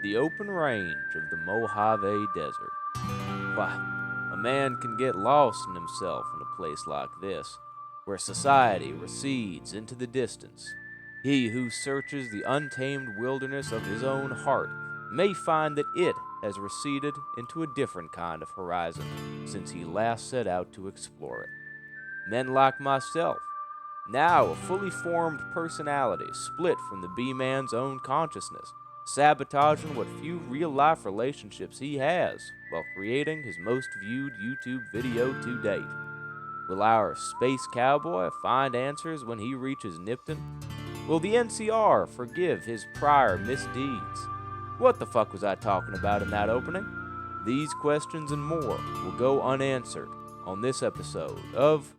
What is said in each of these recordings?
the open range of the Mojave Desert. Why, a man can get lost in himself in a place like this, where society recedes into the distance. He who searches the untamed wilderness of his own heart may find that it has receded into a different kind of horizon since he last set out to explore it. Men like myself, now a fully formed personality split from the B-Man's own consciousness, sabotaging what few real-life relationships he has while creating his most viewed YouTube video to date. Will our space cowboy find answers when he reaches Nipton? Will the NCR forgive his prior misdeeds? What the fuck was I talking about in that opening? These questions and more will go unanswered on this episode of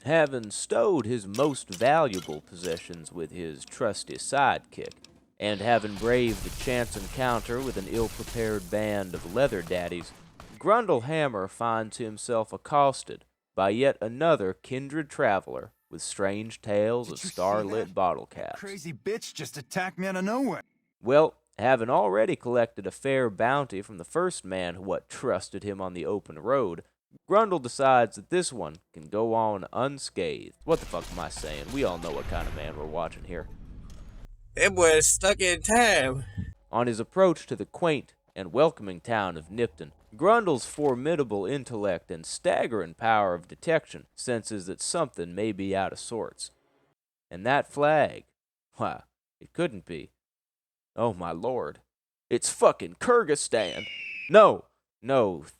Having stowed his most valuable possessions with his trusty sidekick, and having braved the chance encounter with an ill-prepared band of leather daddies, Grundle Hammer finds himself accosted by yet another kindred traveler with strange tales of starlit bottle caps. Crazy bitch just attacked me out of nowhere. Well, having already collected a fair bounty from the first man who trusted him on the open road, Grundle decides that this one can go on unscathed. What the fuck am I saying? We all know what kind of man we're watching here. That boy is stuck in time. On his approach to the quaint and welcoming town of Nipton, Grundle's formidable intellect and staggering power of detection senses that something may be out of sorts. And that flag, why, it couldn't be. Oh my lord, it's fucking Kyrgyzstan! No,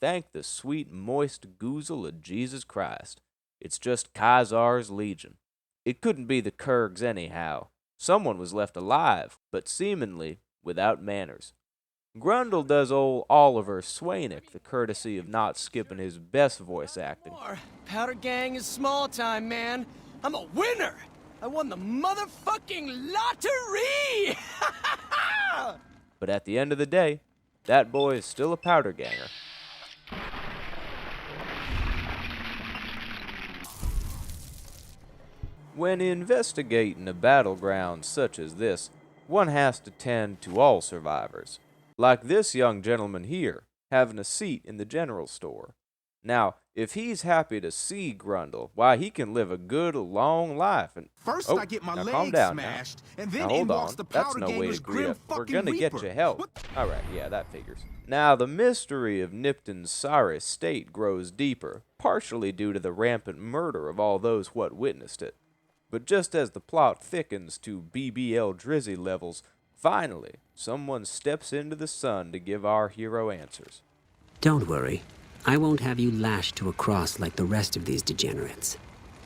thank the sweet, moist goozle of Jesus Christ. It's just Khazar's Legion. It couldn't be the Kurgs anyhow. Someone was left alive, but seemingly without manners. Grundle does old Oliver Swaynick the courtesy of not skipping his best voice acting. Powder Gang is small time, man. I'm a winner! I won the motherfucking lottery! But at the end of the day, that boy is still a powder ganger. When investigating a battleground such as this, one has to tend to all survivors. Like this young gentleman here, having a seat in the general store. Now, if he's happy to see Grundle, why, he can live a good, long life. And First I get my leg smashed, and then in walks the That's Powder no way Ganger's to greet grim up. We're fucking gonna get reaper. you help. Alright, yeah, that figures. Now, the mystery of Nipton's sorry state grows deeper, partially due to the rampant murder of all those what witnessed it. But just as the plot thickens to BBL Drizzy levels, finally, someone steps into the sun to give our hero answers. Don't worry. I won't have you lashed to a cross like the rest of these degenerates.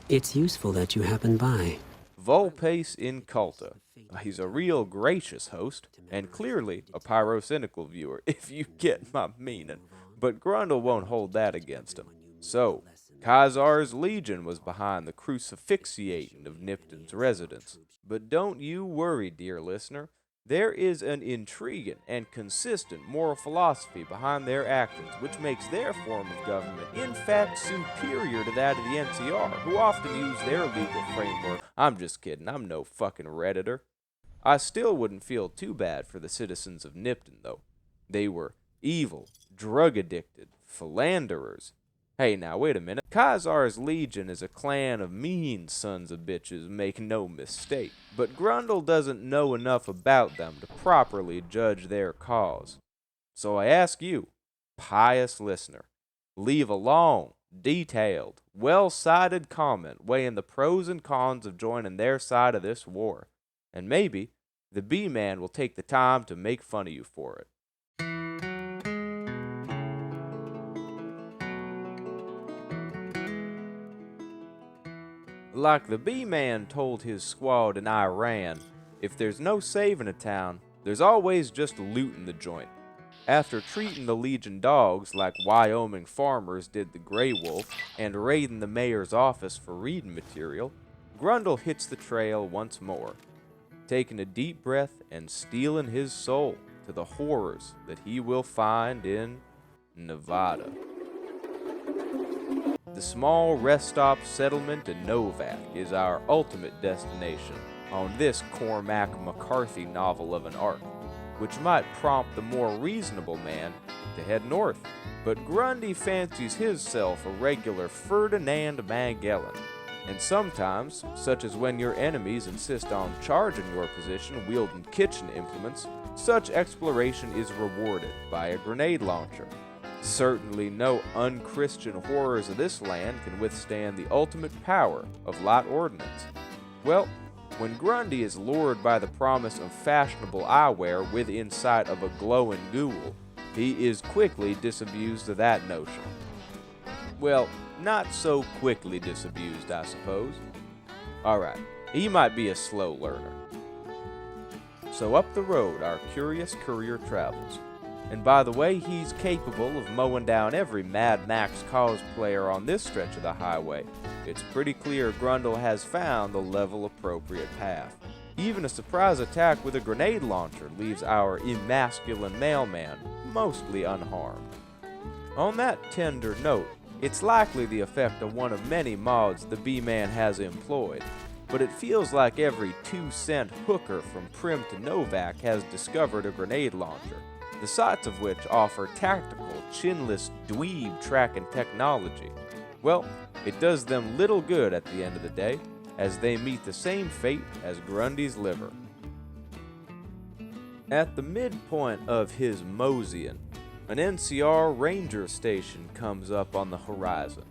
It's useful that you happened by. Volpace Inculta. He's a real gracious host, and clearly a pyrocynical viewer, if you get my meaning. But Grundle won't hold that against him. So, Khazar's Legion was behind the crucifixiating of Nipton's residents. But don't you worry, dear listener. There is an intriguing and consistent moral philosophy behind their actions, which makes their form of government, in fact, superior to that of the NCR, who often use their legal framework. I'm just kidding, I'm no fucking Redditor. I still wouldn't feel too bad for the citizens of Nipton, though. They were evil, drug-addicted, philanderers. Hey, now, wait a minute. Khazar's Legion is a clan of mean sons of bitches, make no mistake. But Grundle doesn't know enough about them to properly judge their cause. So I ask you, pious listener, leave a long, detailed, well-cited comment weighing the pros and cons of joining their side of this war. And maybe the B-Man will take the time to make fun of you for it. Like the B-Man told his squad in Iran, if there's no saving a town, There's always just looting the joint. After treating the Legion dogs like Wyoming farmers did the Grey Wolf and raiding the mayor's office for reading material, Grundle hits the trail once more, taking a deep breath and steeling his soul to the horrors that he will find in Nevada. The small rest stop settlement in Novak is our ultimate destination on this Cormac McCarthy novel of an arc, which might prompt the more reasonable man to head north. But Grundle fancies himself a regular Ferdinand Magellan, and sometimes, such as when your enemies insist on charging your position wielding kitchen implements, such exploration is rewarded by a grenade launcher. Certainly no unchristian horrors of this land can withstand the ultimate power of light ordnance. Well, when Grundle is lured by the promise of fashionable eyewear within sight of a glowing ghoul, he is quickly disabused of that notion. Well, not so quickly disabused, I suppose. Alright, he might be a slow learner. So up the road our curious courier travels. And by the way, he's capable of mowing down every Mad Max cosplayer on this stretch of the highway. It's pretty clear Grundle has found the level-appropriate path. Even a surprise attack with a grenade launcher leaves our emasculine mailman mostly unharmed. On that tender note, it's likely the effect of one of many mods the B-Man has employed, but it feels like every 2-cent hooker from Prim to Novak has discovered a grenade launcher, the sights of which offer tactical, chinless dweeb tracking technology. Well, it does them little good at the end of the day, as they meet the same fate as Grundle's liver. At the midpoint of his moseying, an NCR ranger station comes up on the horizon.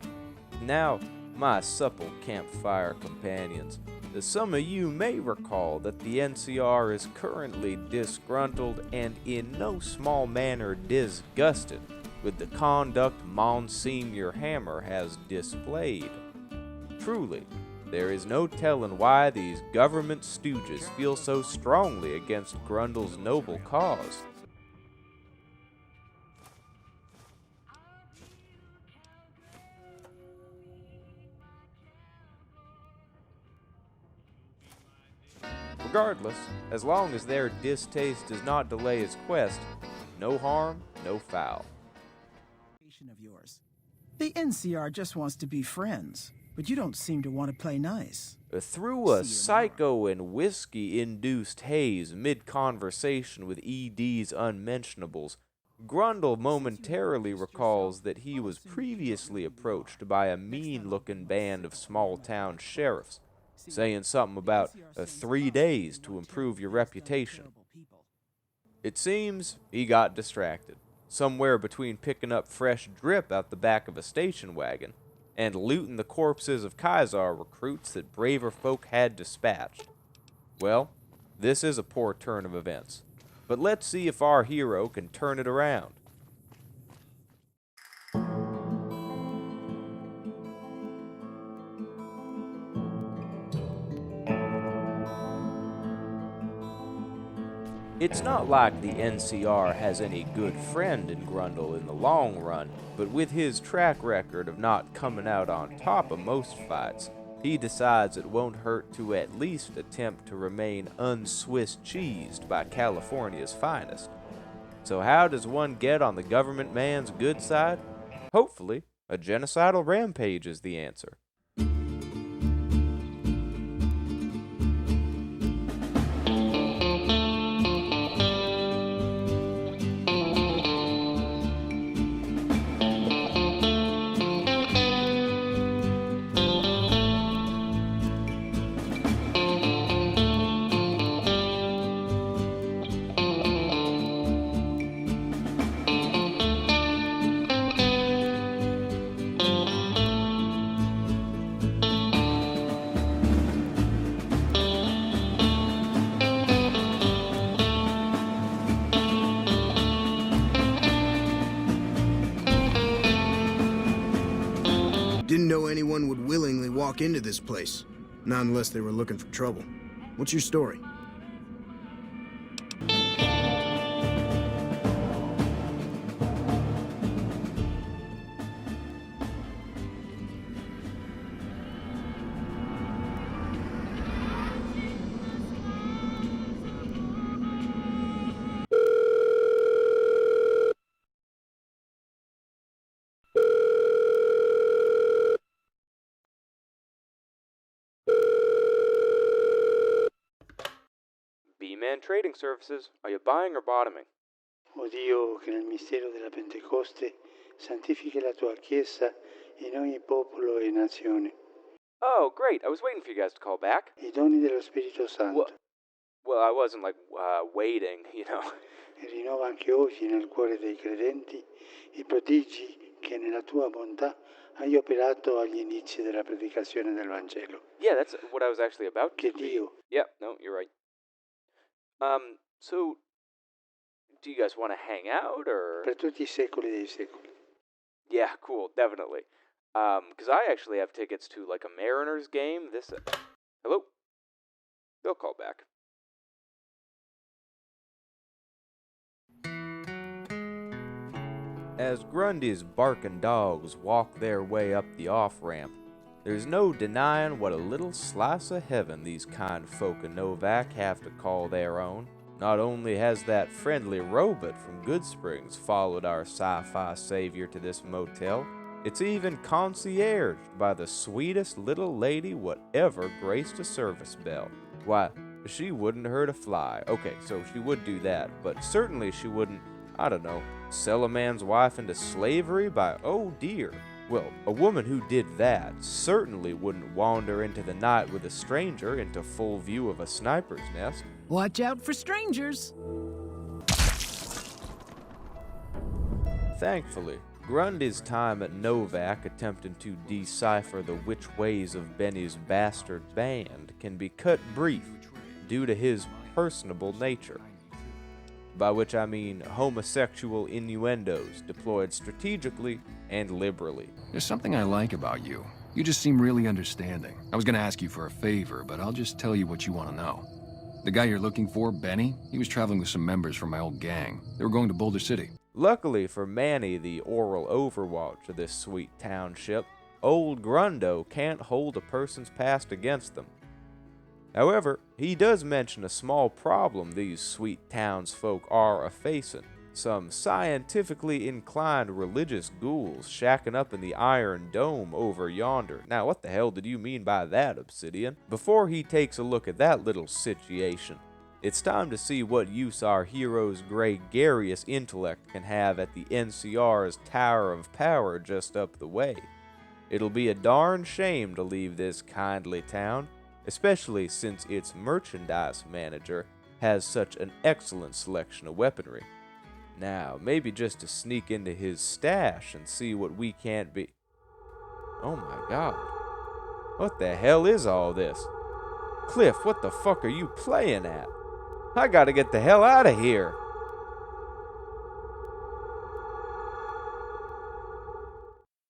Now, my supple campfire companions, some of you may recall that the NCR is currently disgruntled and in no small manner disgusted with the conduct Monsignor Hammer has displayed. Truly, there is no telling why these government stooges feel so strongly against Grundle's noble cause. Regardless, as long as their distaste does not delay his quest, no harm, no foul. Of yours. The NCR just wants to be friends, but you don't seem to want to play nice. Through a psycho and whiskey-induced haze mid-conversation with ED's unmentionables, Grundle momentarily recalls that he was previously approached by a mean-looking band of small-town sheriffs, saying something about 3 days to improve your reputation. It seems he got distracted, somewhere between picking up fresh drip out the back of a station wagon and looting the corpses of Kaiser recruits that braver folk had dispatched. Well, this is a poor turn of events, but let's see if our hero can turn it around. It's not like the NCR has any good friend in Grundle in the long run, but with his track record of not coming out on top of most fights, he decides it won't hurt to at least attempt to remain un-Swiss cheesed by California's finest. So how does one get on the government man's good side? Hopefully, a genocidal rampage is the answer. Didn't know anyone would willingly walk into this place. Not unless they were looking for trouble. What's your story? He-Man Trading Services. Are you buying or bottoming? O Dio, che nel mistero della Pentecoste santifichi la tua Chiesa in ogni popolo e nazione. Oh, great. I was waiting for you guys to call back. I doni dello Spirito Santo. Well, I wasn't, waiting, E rinnova anche oggi nel cuore dei credenti i prodigi che nella tua bontà hai operato agli inizi della predicazione del Vangelo. Yeah, that's what I was actually about Che to Dio, Yeah, no, you're right. So, do you guys want to hang out, or? per tutti i secoli dei secoli. Yeah, cool, definitely. Because I actually have tickets to, a Mariners game Hello? They'll call back. As Grundy's barking dogs walk their way up the off-ramp, there's no denying what a little slice of heaven these kind folk of Novak have to call their own. Not only has that friendly robot from Goodsprings followed our sci-fi savior to this motel, it's even concierged by the sweetest little lady whatever graced a service bell. Why, she wouldn't hurt a fly. Okay, so she would do that, but certainly she wouldn't, sell a man's wife into slavery by, oh dear. Well, a woman who did that certainly wouldn't wander into the night with a stranger into full view of a sniper's nest. Watch out for strangers. Thankfully, Grundy's time at Novak attempting to decipher the which ways of Benny's bastard band can be cut brief due to his personable nature. By which I mean homosexual innuendos deployed strategically and liberally. There's something I like about you. You just seem really understanding. I was gonna ask you for a favor, but I'll just tell you what you want to know. The guy you're looking for, Benny, he was traveling with some members from my old gang. They were going to Boulder City. Luckily for Manny, the oral overwatch of this sweet township, old Grundle can't hold a person's past against them. However, he does mention a small problem these sweet townsfolk are a-facing. Some scientifically inclined religious ghouls shacking up in the Iron Dome over yonder. Now, what the hell did you mean by that, Obsidian? Before he takes a look at that little situation, it's time to see what use our hero's gregarious intellect can have at the NCR's Tower of Power just up the way. It'll be a darn shame to leave this kindly town, especially since its merchandise manager has such an excellent selection of weaponry. Now, maybe just to sneak into his stash and see what we can't be. Oh my god. What the hell is all this? Cliff, what the fuck are you playing at? I gotta get the hell out of here.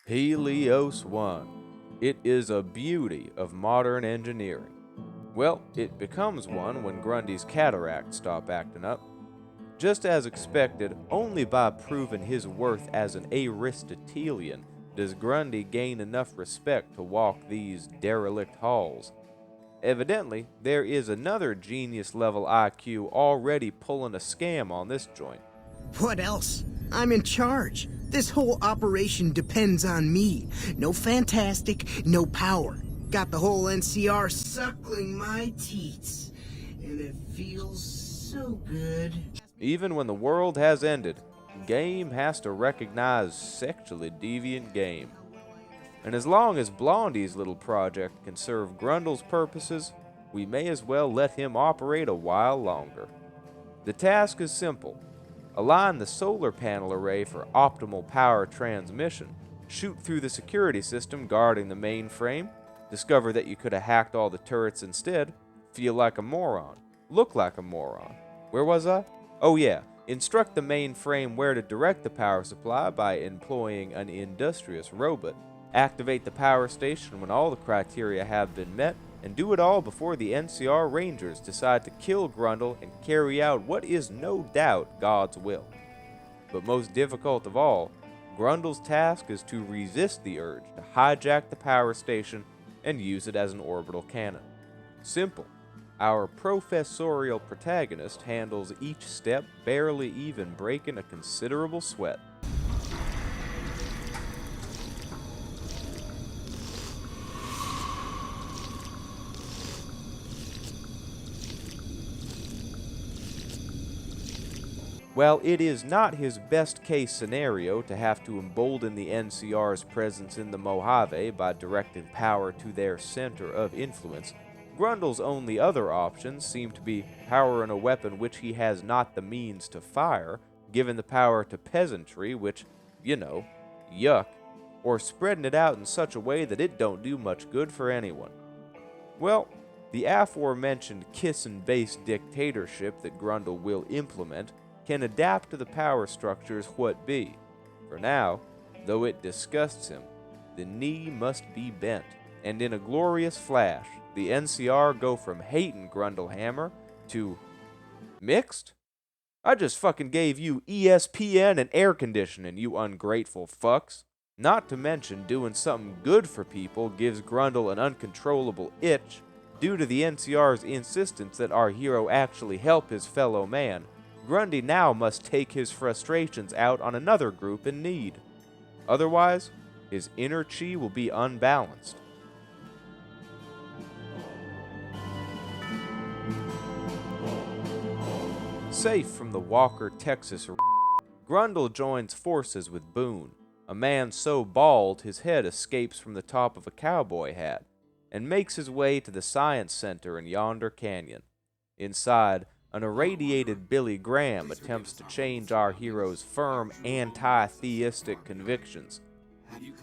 Helos One. It is a beauty of modern engineering. Well, it becomes one when Grundy's cataracts stop acting up. Just as expected, only by proving his worth as an Aristotelian does Grundy gain enough respect to walk these derelict halls. Evidently, there is another genius-level IQ already pulling a scam on this joint. What else? I'm in charge. This whole operation depends on me. No fantastic, no power. Got the whole NCR suckling my teats. And it feels so good. Even when the world has ended, game has to recognize sexually deviant game. And as long as Blondie's little project can serve Grundle's purposes, we may as well let him operate a while longer. The task is simple. Align the solar panel array for optimal power transmission, shoot through the security system guarding the mainframe, discover that you could have hacked all the turrets instead, feel like a moron, look like a moron. Where was I? Oh yeah, instruct the mainframe where to direct the power supply by employing an industrious robot, activate the power station when all the criteria have been met, and do it all before the NCR Rangers decide to kill Grundle and carry out what is no doubt God's will. But most difficult of all, Grundle's task is to resist the urge to hijack the power station and use it as an orbital cannon. Simple. Our professorial protagonist handles each step, barely even breaking a considerable sweat. While it is not his best case scenario to have to embolden the NCR's presence in the Mojave by directing power to their center of influence, Grundle's only other options seem to be powering a weapon which he has not the means to fire, giving the power to peasantry, which, yuck, or spreading it out in such a way that it don't do much good for anyone. Well, the aforementioned kissin'-based dictatorship that Grundle will implement can adapt to the power structures what be. For now, though it disgusts him, the knee must be bent, and in a glorious flash, the NCR go from hating Grundlehammer to mixed? I just fucking gave you ESPN and air conditioning, you ungrateful fucks. Not to mention doing something good for people gives Grundle an uncontrollable itch due to the NCR's insistence that our hero actually help his fellow man. Grundy now must take his frustrations out on another group in need. Otherwise, his inner chi will be unbalanced. Safe from the Walker, Texas, Grundle joins forces with Boone, a man so bald his head escapes from the top of a cowboy hat, and makes his way to the science center in yonder canyon. Inside, an irradiated Billy Graham attempts to change our hero's firm anti-theistic convictions.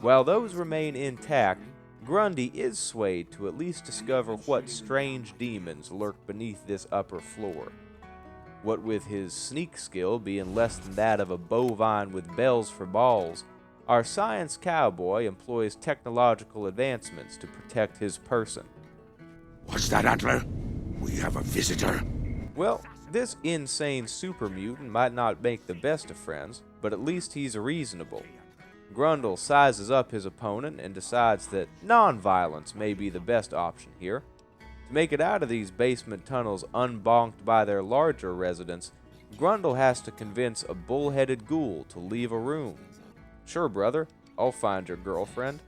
While those remain intact, Grundy is swayed to at least discover what strange demons lurk beneath this upper floor. What with his sneak skill being less than that of a bovine with bells for balls, our science cowboy employs technological advancements to protect his person. What's that, Antler? We have a visitor. Well, this insane super mutant might not make the best of friends, but at least he's reasonable. Grundle sizes up his opponent and decides that non-violence may be the best option here. To make it out of these basement tunnels unbonked by their larger residents, Grundle has to convince a bull-headed ghoul to leave a room. Sure, brother, I'll find your girlfriend.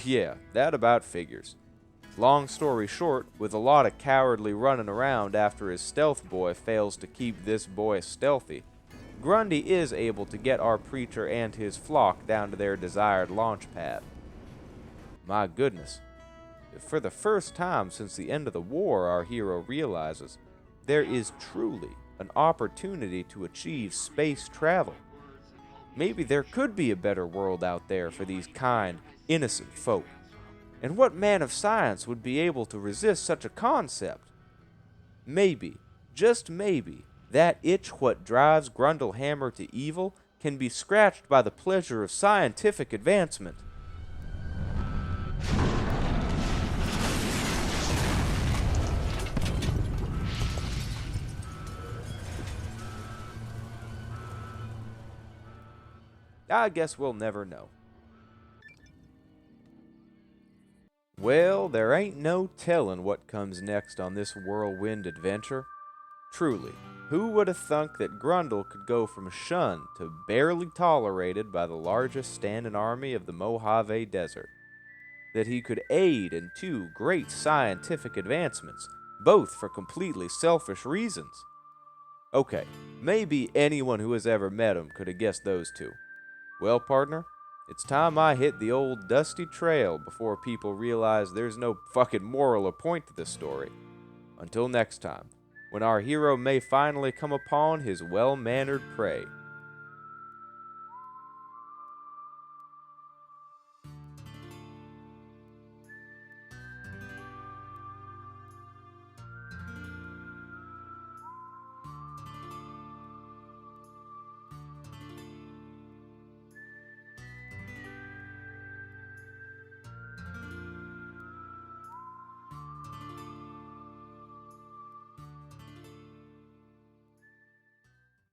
Yeah, that about figures. Long story short, with a lot of cowardly running around after his stealth boy fails to keep this boy stealthy, Grundy is able to get our preacher and his flock down to their desired launch pad. My goodness. For the first time since the end of the war, our hero realizes there is truly an opportunity to achieve space travel. Maybe there could be a better world out there for these kind, innocent folk. And what man of science would be able to resist such a concept? Maybe, just maybe, that itch what drives Grundlehammer to evil can be scratched by the pleasure of scientific advancement. I guess we'll never know. Well, there ain't no tellin' what comes next on this whirlwind adventure. Truly, who would have thunk that Grundle could go from shunned to barely tolerated by the largest standing army of the Mojave Desert? That he could aid in two great scientific advancements, both for completely selfish reasons? Okay, maybe anyone who has ever met him could have guessed those two. Well, partner, it's time I hit the old dusty trail before people realize there's no fucking moral or point to this story. Until next time, when our hero may finally come upon his well-mannered prey.